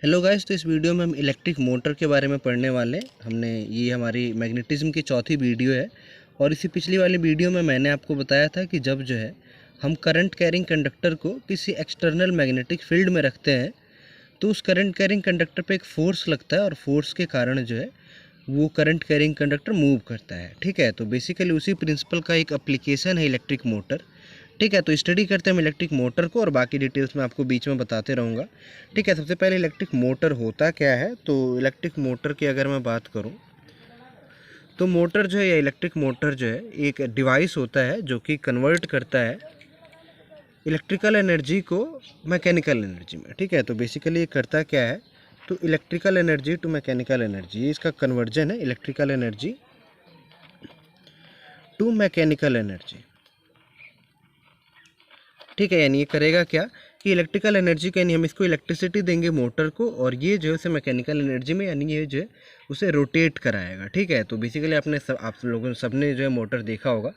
Hello guys, तो इस video में हम इलेक्ट्रिक मोटर के बारे में पढ़ने वाले हैं। ये हमारी मैग्नेटिज्म की चौथी वीडियो है। और इसी पिछली वाली वीडियो में मैंने आपको बताया था कि जब जो है हम करंट कैरिंग कंडक्टर को किसी एक्सटर्नल मैग्नेटिक फील्ड में रखते हैं तो उस करंट कैरिंग कंडक्टर पे एक फोर्स लगता है और फोर्स के कारण जो है वो करंट कैरिंग कंडक्टर मूव करता है। ठीक है, तो बेसिकली उसी प्रिंसिपल का एक एप्लीकेशन है इलेक्ट्रिक मोटर। ठीक है, तो स्टडी करते हैं हम इलेक्ट्रिक मोटर को और बाकी डिटेल्स मैं आपको बीच में बताते रहूँगा। ठीक है, सबसे पहले इलेक्ट्रिक मोटर होता क्या है। तो इलेक्ट्रिक मोटर की अगर मैं बात करूँ तो मोटर जो है या इलेक्ट्रिक मोटर जो है एक डिवाइस होता है जो कि कन्वर्ट करता है इलेक्ट्रिकल एनर्जी को मैकेनिकल एनर्जी में। ठीक है, तो बेसिकली ये करता क्या है, तो electrical energy to mechanical energy, ये इसका कन्वर्जन है electrical energy to mechanical energy. ठीक है, यानी ये करेगा क्या कि इलेक्ट्रिकल एनर्जी का, यानी हम इसको इलेक्ट्रिसिटी देंगे मोटर को और ये जो है उसे मैकेनिकल एनर्जी में, यानी ये जो है उसे रोटेट कराएगा। ठीक है, तो बेसिकली आप लोगों सबने जो है मोटर देखा होगा,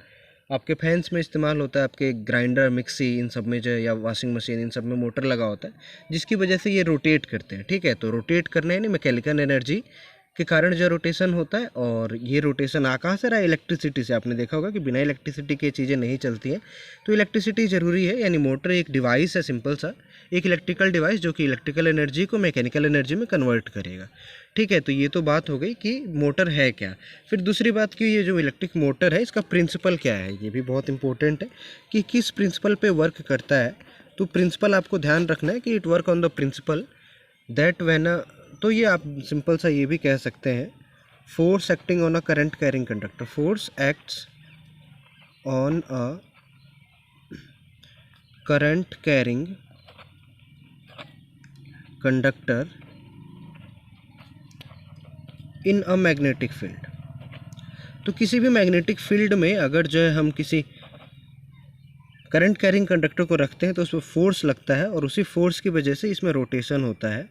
आपके फैंस में इस्तेमाल होता है, आपके ग्राइंडर मिक्सी इन सब में जो है या वॉशिंग मशीन इन सब में मोटर लगा होता है जिसकी वजह से ये रोटेट करते हैं। ठीक है, तो रोटेट करने यानी मैकेनिकल एनर्जी के कारण जो रोटेशन होता है। और ये रोटेशन आ कहाँ से रहा है, इलेक्ट्रिसिटी से। आपने देखा होगा कि बिना इलेक्ट्रिसिटी के चीज़ें नहीं चलती हैं, तो इलेक्ट्रिसिटी ज़रूरी है। यानी मोटर एक डिवाइस है, सिंपल सा एक इलेक्ट्रिकल डिवाइस जो कि इलेक्ट्रिकल एनर्जी को मैकेनिकल एनर्जी में कन्वर्ट करेगा। ठीक है, तो ये तो बात हो गई कि मोटर है क्या। फिर दूसरी बात कि ये जो इलेक्ट्रिक मोटर है इसका प्रिंसिपल क्या है, ये भी बहुत इंपॉर्टेंट है कि किस प्रिंसिपल पे वर्क करता है। तो प्रिंसिपल आपको ध्यान रखना है कि it work on the principal that when, तो ये आप सिंपल सा ये भी कह सकते हैं, force acting on a current carrying conductor, force acts on a current carrying conductor in a magnetic field. तो किसी भी मैग्नेटिक फील्ड में अगर जो है हम किसी करंट कैरिंग कंडक्टर को रखते हैं तो उसमें फोर्स लगता है और उसी फोर्स की वजह से इसमें रोटेशन होता है।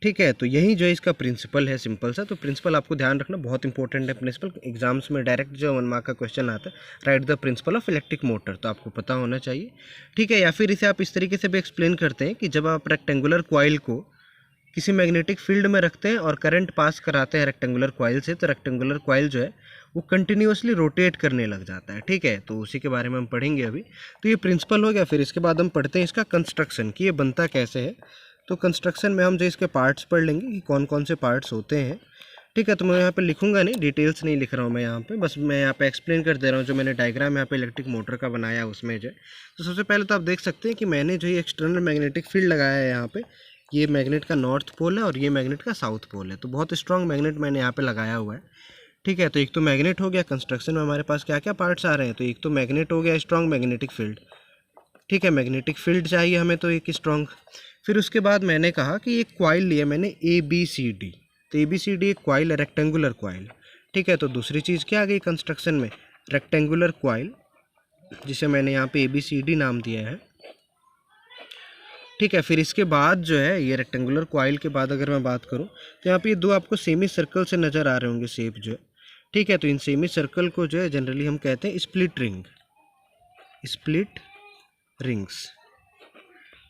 ठीक है, तो यही जो है इसका प्रिंसिपल है, सिंपल सा। तो प्रिंसिपल आपको ध्यान रखना बहुत इंपॉर्टेंट है। प्रिंसिपल एग्जाम्स में डायरेक्ट जो 1 मार्क का क्वेश्चन आता है, right the principle of electric motor, तो आपको पता होना चाहिए। ठीक है, या फिर इसे आप इस तरीके से भी एक्सप्लेन करते हैं कि जब आप रेक्टेंगुलर कॉइल को किसी मैग्नेटिक फील्ड में रखते हैं और करंट पास कराते हैं रेक्टेंगुलर कॉइल से, तो रेक्टेंगुलर कॉइल जो है वो कंटिन्यूअसली रोटेट करने लग जाता है। ठीक है, तो उसी के बारे में हम पढ़ेंगे अभी। तो ये प्रिंसिपल हो गया। फिर इसके बाद हम पढ़ते हैं इसका कंस्ट्रक्शन कि ये बनता कैसे है। तो कंस्ट्रक्शन में हम जो इसके पार्ट्स पढ़ लेंगे कि कौन कौन से पार्ट्स होते हैं। ठीक है, तो मैं यहाँ पे लिखूंगा नहीं, डिटेल्स नहीं लिख रहा हूँ मैं यहाँ पे, बस मैं यहाँ पे एक्सप्लेन कर दे रहा हूँ। जो मैंने डायग्राम यहाँ पे इलेक्ट्रिक मोटर का बनाया है उसमें जो है, तो सबसे पहले तो आप देख सकते हैं कि मैंने जो ये एक्सटर्नल मैग्नेटिक फील्ड लगाया है यहाँ पे, ये मैग्नेट का नॉर्थ पोल है और ये मैग्नेट का साउथ पोल है। तो बहुत स्ट्रॉन्ग मैग्नेट मैंने यहाँ पे लगाया हुआ है। ठीक है, तो एक तो मैग्नेट हो गया। कंस्ट्रक्शन में हमारे पास क्या क्या पार्ट्स आ रहे हैं, तो एक तो मैग्नेट हो गया, स्ट्रॉन्ग मैग्नेटिक फील्ड। ठीक है, मैग्नेटिक फील्ड चाहिए हमें तो एक स्ट्रॉन्ग। फिर उसके बाद मैंने कहा कि एक कॉइल लिया मैंने ABCD, तो ABCD एक कॉइल है, रेक्टेंगुलर कॉइल। ठीक है, तो दूसरी चीज़ क्या आ गई कंस्ट्रक्शन में, रेक्टेंगुलर कॉइल, जिसे मैंने यहाँ पे ABCD नाम दिया है। ठीक है, फिर इसके बाद जो है ये रेक्टेंगुलर कॉइल के बाद अगर मैं बात करूँ तो यहाँ पे ये दो आपको सेमी सर्कल से नज़र आ रहे होंगे शेप जो है। ठीक है, तो इन सेमी सर्कल को जो है जनरली हम कहते हैं स्प्लिट रिंग, स्प्लिट रिंग्स,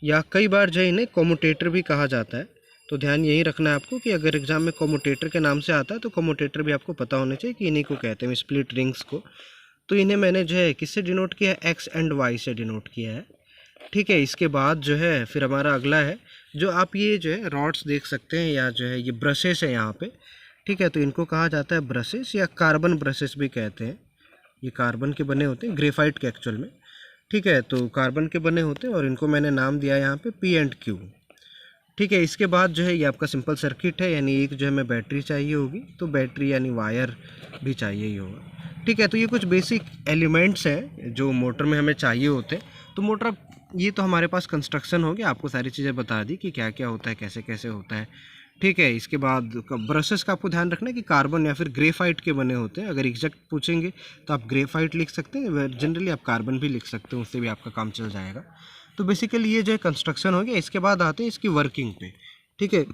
या कई बार जो है इन्हें कॉम्यूटेटर भी कहा जाता है। तो ध्यान यही रखना है आपको कि अगर एग्जाम में कॉम्यूटेटर के नाम से आता है तो कॉम्यूटेटर भी आपको पता होना चाहिए कि इन्हीं को कहते हैं, स्प्लिट रिंग्स को। तो इन्हें मैंने जो है किससे डिनोट किया है, X एंड Y से डिनोट किया है। ठीक है, इसके बाद जो है फिर हमारा अगला है, जो आप ये जो है रॉड्स देख सकते हैं या जो है ये ब्रशेस है यहाँ पे। ठीक है, तो इनको कहा जाता है ब्रशेस या कार्बन ब्रशेस भी कहते हैं। ये कार्बन के बने होते हैं, ग्रेफाइट के एक्चुअल में। ठीक है, तो कार्बन के बने होते हैं और इनको मैंने नाम दिया यहाँ पे P एंड Q। ठीक है, इसके बाद जो है ये आपका सिंपल सर्किट है, यानी एक जो है हमें बैटरी चाहिए होगी, तो बैटरी यानी वायर भी चाहिए ही होगा। ठीक है, तो ये कुछ बेसिक एलिमेंट्स हैं जो मोटर में हमें चाहिए होते हैं। तो मोटर, ये तो हमारे पास कंस्ट्रक्शन हो गया, आपको सारी चीज़ें बता दी कि क्या क्या होता है, कैसे कैसे होता है। ठीक है, इसके बाद ब्रशेस का आपको ध्यान रखना है कि कार्बन या फिर ग्रेफाइट के बने होते हैं। अगर एग्जैक्ट पूछेंगे तो आप ग्रेफाइट लिख सकते हैं, जनरली आप कार्बन भी लिख सकते हैं, उससे भी आपका काम चल जाएगा। तो बेसिकली ये जो है कंस्ट्रक्शन हो गया। इसके बाद आते हैं इसकी वर्किंग पे। ठीक है,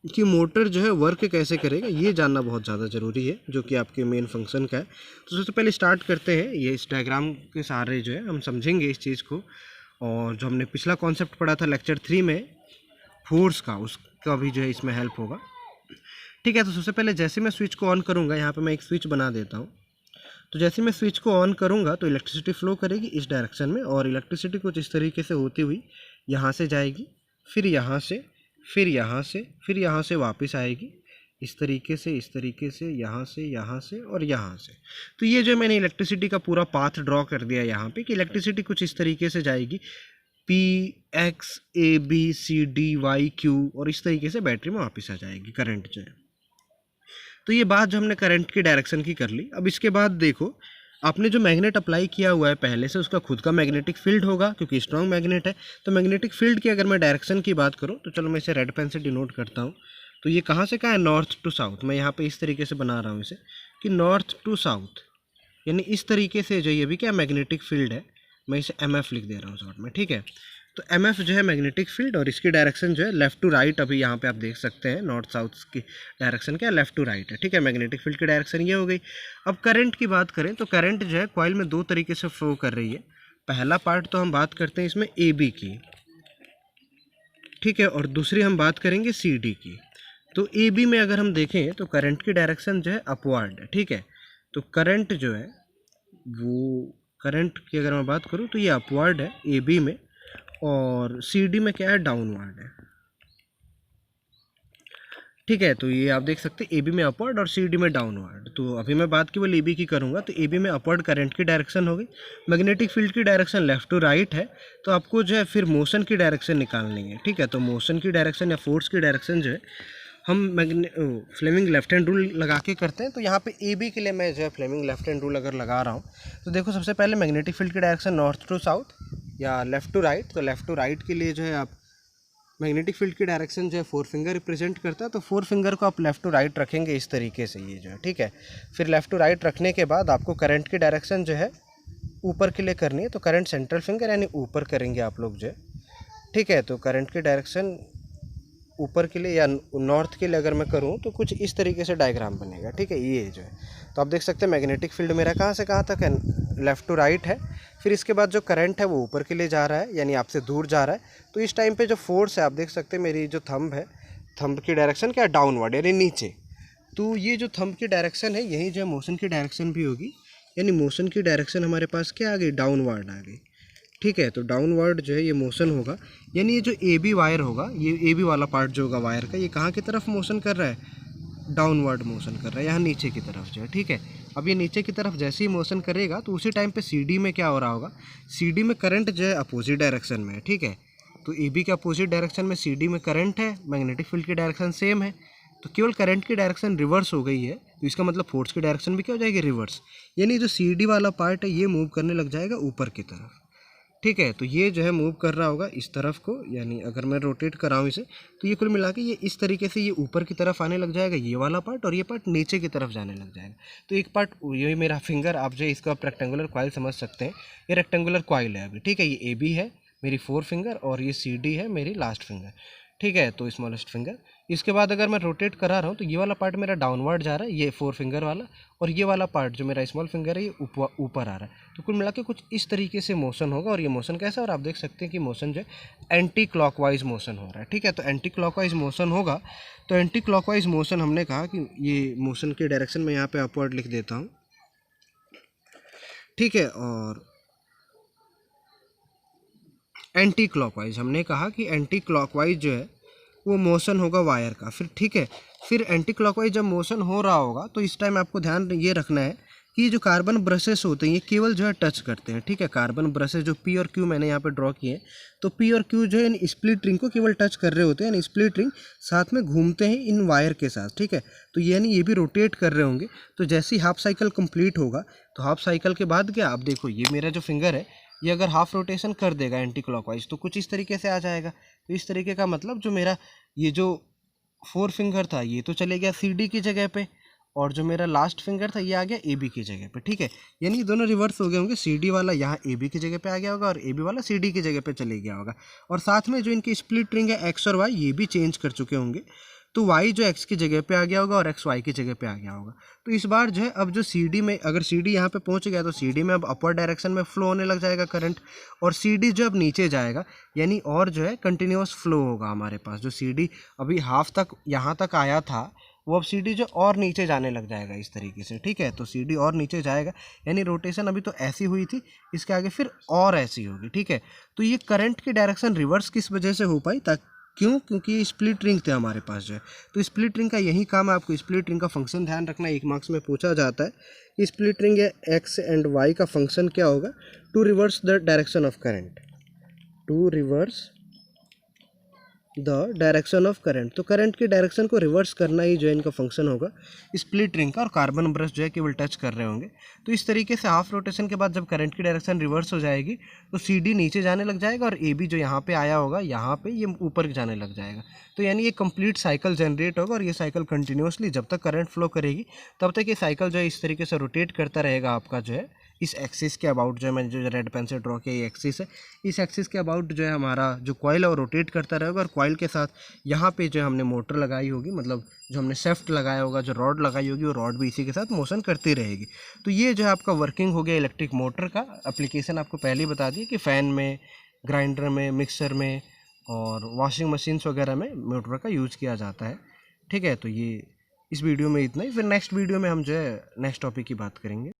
कि मोटर जो है वर्क कैसे करेगा ये जानना बहुत ज़्यादा ज़रूरी है, जो कि आपके मेन फंक्शन का है। तो सबसे पहले स्टार्ट करते हैं, ये इस डायग्राम के सहारे जो है हम समझेंगे इस चीज़ को। और जो हमने पिछला कॉन्सेप्ट पढ़ा था लेक्चर 3 में फोर्स का, का भी जो है इसमें हेल्प होगा। ठीक है, तो सबसे पहले जैसे मैं स्विच को ऑन करूँगा, यहाँ पे मैं एक स्विच बना देता हूँ। तो जैसे मैं स्विच को ऑन करूँगा तो इलेक्ट्रिसिटी फ्लो करेगी इस डायरेक्शन में, और इलेक्ट्रिसिटी कुछ इस तरीके से होती हुई यहाँ से जाएगी, फिर यहाँ से, फिर यहाँ से, फिर यहाँ से वापस आएगी, इस तरीके से, इस तरीके से, यहाँ से, यहाँ से और यहाँ से। तो ये जो मैंने इलेक्ट्रिसिटी का पूरा पाथ ड्रॉ कर दिया यहाँ पे कि इलेक्ट्रिसिटी कुछ इस तरीके से जाएगी, P X A B C D Y Q, और इस तरीके से बैटरी में वापस आ जाएगी करंट जो है। तो ये बात जो हमने करंट की डायरेक्शन की कर ली। अब इसके बाद देखो, आपने जो मैग्नेट अप्लाई किया हुआ है पहले से, उसका खुद का मैग्नेटिक फील्ड होगा क्योंकि स्ट्रॉन्ग मैग्नेट है। तो मैग्नेटिक फील्ड की अगर मैं डायरेक्शन की बात करूँ तो चलो मैं इसे रेड पेन से डिनोट करता हूँ। तो ये कहाँ से कहाँ है, नॉर्थ टू साउथ। मैं यहाँ पे इस तरीके से बना रहा हूँ इसे कि नॉर्थ टू साउथ, यानी इस तरीके से जो ये भी क्या मैग्नेटिक फील्ड है, मैं इसे MF लिख दे रहा हूँ शॉर्ट में। ठीक है, तो MF जो है मैग्नेटिक फील्ड, और इसकी डायरेक्शन जो है लेफ्ट टू राइट। अभी यहाँ पे आप देख सकते हैं नॉर्थ साउथ की डायरेक्शन क्या है, लेफ्ट टू राइट है। ठीक है, मैग्नेटिक फील्ड की डायरेक्शन ये हो गई। अब करंट की बात करें तो करंट जो है कॉइल में दो तरीके से फ्लो कर रही है। पहला पार्ट तो हम बात करते हैं इसमें AB की, ठीक है, और दूसरी हम बात करेंगे CD की। तो AB में अगर हम देखें तो करंट की डायरेक्शन जो है अपवर्ड है। ठीक है, तो करंट जो है वो, करंट की अगर मैं बात करूँ तो ये अपवर्ड है AB में, और CD में क्या है, डाउनवर्ड है। ठीक है, तो ये आप देख सकते हैं AB में अपवर्ड और CD में डाउनवर्ड। तो अभी मैं बात केवल AB की करूँगा। तो AB में अपवर्ड करंट की डायरेक्शन हो गई, मैग्नेटिक फील्ड की डायरेक्शन लेफ्ट टू राइट है। तो आपको जो है फिर मोशन की डायरेक्शन निकालनी है। ठीक है, तो मोशन की डायरेक्शन या फोर्स की डायरेक्शन जो है हम फ्लेमिंग लेफ्ट हैंड रूल लगा के करते हैं। तो यहाँ पे AB के लिए मैं जो है फ्लेमिंग लेफ्ट हैंड रूल अगर लगा रहा हूँ तो देखो, सबसे पहले मैग्नेटिक फील्ड की डायरेक्शन नॉर्थ टू साउथ या लेफ़्ट टू राइट। तो लेफ़्ट टू राइट के लिए जो है आप मैग्नेटिक फील्ड की डायरेक्शन जो है 4 फिंगर रिप्रेजेंट करता है। तो 4 फिंगर को आप लेफ़्ट टू राइट रखेंगे इस तरीके से, ये जो है। ठीक है, फिर लेफ़्ट टू राइट रखने के बाद आपको करंट की डायरेक्शन जो है ऊपर के लिए करनी है। तो करंट सेंट्रल फिंगर यानी ऊपर करेंगे आप लोग जो है। ठीक है, तो करंट की डायरेक्शन ऊपर के लिए या नॉर्थ के लिए अगर मैं करूं तो कुछ इस तरीके से डायग्राम बनेगा। ठीक है, ये जो है, तो आप देख सकते हैं मैग्नेटिक फील्ड मेरा कहाँ से कहाँ तक है, लेफ़्ट टू राइट है। फिर इसके बाद जो करंट है वो ऊपर के लिए जा रहा है, यानी आपसे दूर जा रहा है। तो इस टाइम पे जो फोर्स है आप देख सकते हैं, मेरी जो थंब है, थंब की डायरेक्शन क्या है, डाउनवर्ड यानी नीचे। तो ये जो थंब की डायरेक्शन है, यही जो है मोशन की डायरेक्शन भी होगी, यानी मोशन की डायरेक्शन हमारे पास क्या आ गई, डाउनवर्ड आ गई। ठीक है, तो डाउनवर्ड जो है ये मोशन होगा, यानी ये जो AB वायर होगा, ये AB वाला पार्ट जो होगा वायर का, ये कहाँ की तरफ मोशन कर रहा है, डाउनवर्ड मोशन कर रहा है, यहाँ नीचे की तरफ जो है। ठीक है, अब ये नीचे की तरफ जैसे ही मोशन करेगा तो उसी टाइम पे CD में क्या हो रहा होगा, CD में करंट जो है अपोजिट डायरेक्शन में है। ठीक है, तो AB के अपोजिट डायरेक्शन में CD में करंट है, मैग्नेटिक फील्ड की डायरेक्शन सेम है। तो केवल करंट की डायरेक्शन रिवर्स हो गई है, तो इसका मतलब फोर्स की डायरेक्शन भी क्या हो जाएगी, रिवर्स। यानी जो CD वाला पार्ट है ये मूव करने लग जाएगा ऊपर की तरफ। ठीक है, तो ये जो है मूव कर रहा होगा इस तरफ को, यानी अगर मैं रोटेट कराऊँ इसे तो ये कुल मिला के ये इस तरीके से ये ऊपर की तरफ आने लग जाएगा, ये वाला पार्ट, और ये पार्ट नीचे की तरफ जाने लग जाएगा। तो एक पार्ट ये मेरा फिंगर, आप जो इसको आप रेक्टेंगुलर कॉइल समझ सकते हैं, ये रेक्टेंगुलर कॉइल है अभी। ठीक है, ये AB है मेरी 4 फिंगर, और ये CD है मेरी लास्ट फिंगर। ठीक है, तो स्मॉलेस्ट फिंगर। इसके बाद अगर मैं रोटेट करा रहा हूँ तो ये वाला पार्ट मेरा डाउनवर्ड जा रहा है, ये 4 फिंगर वाला, और ये वाला पार्ट जो मेरा स्मॉल फिंगर है ये ऊपर आ रहा है। तो कुल मिला के कुछ इस तरीके से मोशन होगा, और ये मोशन कैसा है, और आप देख सकते हैं कि मोशन जो है एंटी क्लॉकवाइज मोशन हो रहा है। ठीक है, तो एंटी क्लॉकवाइज मोशन होगा। तो एंटी क्लॉकवाइज मोशन हमने कहा कि ये मोशन की डायरेक्शन में यहाँ पे अपवर्ड लिख देता हूँ। ठीक है, और एंटी क्लॉकवाइज हमने कहा कि एंटी क्लॉकवाइज जो है वो मोशन होगा वायर का। फिर ठीक है, फिर एंटी क्लॉकवाइज जब मोशन हो रहा होगा तो इस टाइम आपको ध्यान ये रखना है कि जो कार्बन ब्रशेस होते हैं ये केवल जो है टच करते हैं। ठीक है, कार्बन ब्रशेस जो P और Q मैंने यहाँ पे ड्रॉ किए हैं, तो P और Q जो है स्प्लिट रिंग को केवल टच कर रहे होते हैं, यानी स्प्लिट रिंग साथ में घूमते हैं इन वायर के साथ। ठीक है, तो यानी ये भी रोटेट कर रहे होंगे। तो जैसे ही हाफ साइकिल कंप्लीट होगा तो हाफ साइकिल के बाद क्या, आप देखो ये मेरा जो फिंगर है ये अगर हाफ रोटेशन कर देगा एंटी क्लॉकवाइज तो कुछ इस तरीके से आ जाएगा। तो इस तरीके का मतलब जो मेरा ये जो 4 फिंगर था ये तो चले गया CD की जगह पे, और जो मेरा लास्ट फिंगर था ये आ गया AB की जगह पे। ठीक है, यानी दोनों रिवर्स हो गए होंगे, CD वाला यहाँ AB की जगह पे आ गया होगा और AB वाला CD की जगह पे चले गया होगा। और साथ में जो इनकी स्प्लिट रिंग है X और Y ये भी चेंज कर चुके होंगे। तो y जो x की जगह पे आ गया होगा और x y की जगह पे आ गया होगा। तो इस बार जो है अब जो CD में, अगर CD यहाँ पे पहुँच गया तो CD में अब अपवर्ड डायरेक्शन में फ्लो होने लग जाएगा करंट, और CD जो अब नीचे जाएगा यानी और जो है कंटिन्यूस फ्लो होगा हमारे पास। जो CD अभी हाफ तक यहाँ तक आया था वो अब CD जो और नीचे जाने लग जाएगा इस तरीके से, ठीक है। तो CD और नीचे जाएगा यानी रोटेशन अभी तो ऐसी हुई थी, इसके आगे फिर और ऐसी होगी, ठीक है। तो ये करंट की डायरेक्शन रिवर्स किस वजह से हो पाई, क्यों? क्योंकि ये स्प्लिट रिंग थे हमारे पास जो है। तो स्प्लिट रिंग का यही काम है, आपको स्प्लिट रिंग का फंक्शन ध्यान रखना, 1 मार्क्स में पूछा जाता है कि स्प्लिट रिंग है एक्स एंड वाई का फंक्शन क्या होगा, to reverse the direction of current, to reverse the direction of current. तो करंट की डायरेक्शन को रिवर्स करना ही जो है इनका फंक्शन होगा स्प्लिट रिंग का, और कार्बन ब्रश जो है केवल टच कर रहे होंगे। तो इस तरीके से हाफ रोटेशन के बाद जब करंट की डायरेक्शन रिवर्स हो जाएगी तो CD नीचे जाने लग जाएगा और AB जो यहाँ पे आया होगा यहाँ पे ये ऊपर जाने लग जाएगा। तो यानी ये कंप्लीट साइकिल जनरेट होगा, और ये साइकिल कंटिन्यूसली जब तक करंट फ्लो करेगी तब तक ये साइकिल जो है इस तरीके से रोटेट करता रहेगा आपका जो है इस एक्सिस के अबाउट। जो है मैंने जो रेड पेन से ड्रॉ किया ये एक्सिस है, इस एक्सिस के अबाउट जो है हमारा जो कॉइल है वो रोटेट करता रहेगा, और कॉइल के साथ यहाँ पे जो हमने मोटर लगाई होगी, मतलब जो हमने शेफ्ट लगाया होगा, जो रॉड लगाई होगी वो रॉड भी इसी के साथ मोशन करती रहेगी। तो ये जो है आपका वर्किंग हो गया इलेक्ट्रिक मोटर का। एप्लीकेशन आपको पहले ही बता दिए कि फ़ैन में, ग्राइंडर में, मिक्सर में और वॉशिंग मशीन्स वगैरह में मोटर का यूज़ किया जाता है, ठीक है। तो ये इस वीडियो में इतना ही, फिर नेक्स्ट वीडियो में हम जो है नेक्स्ट टॉपिक की बात करेंगे।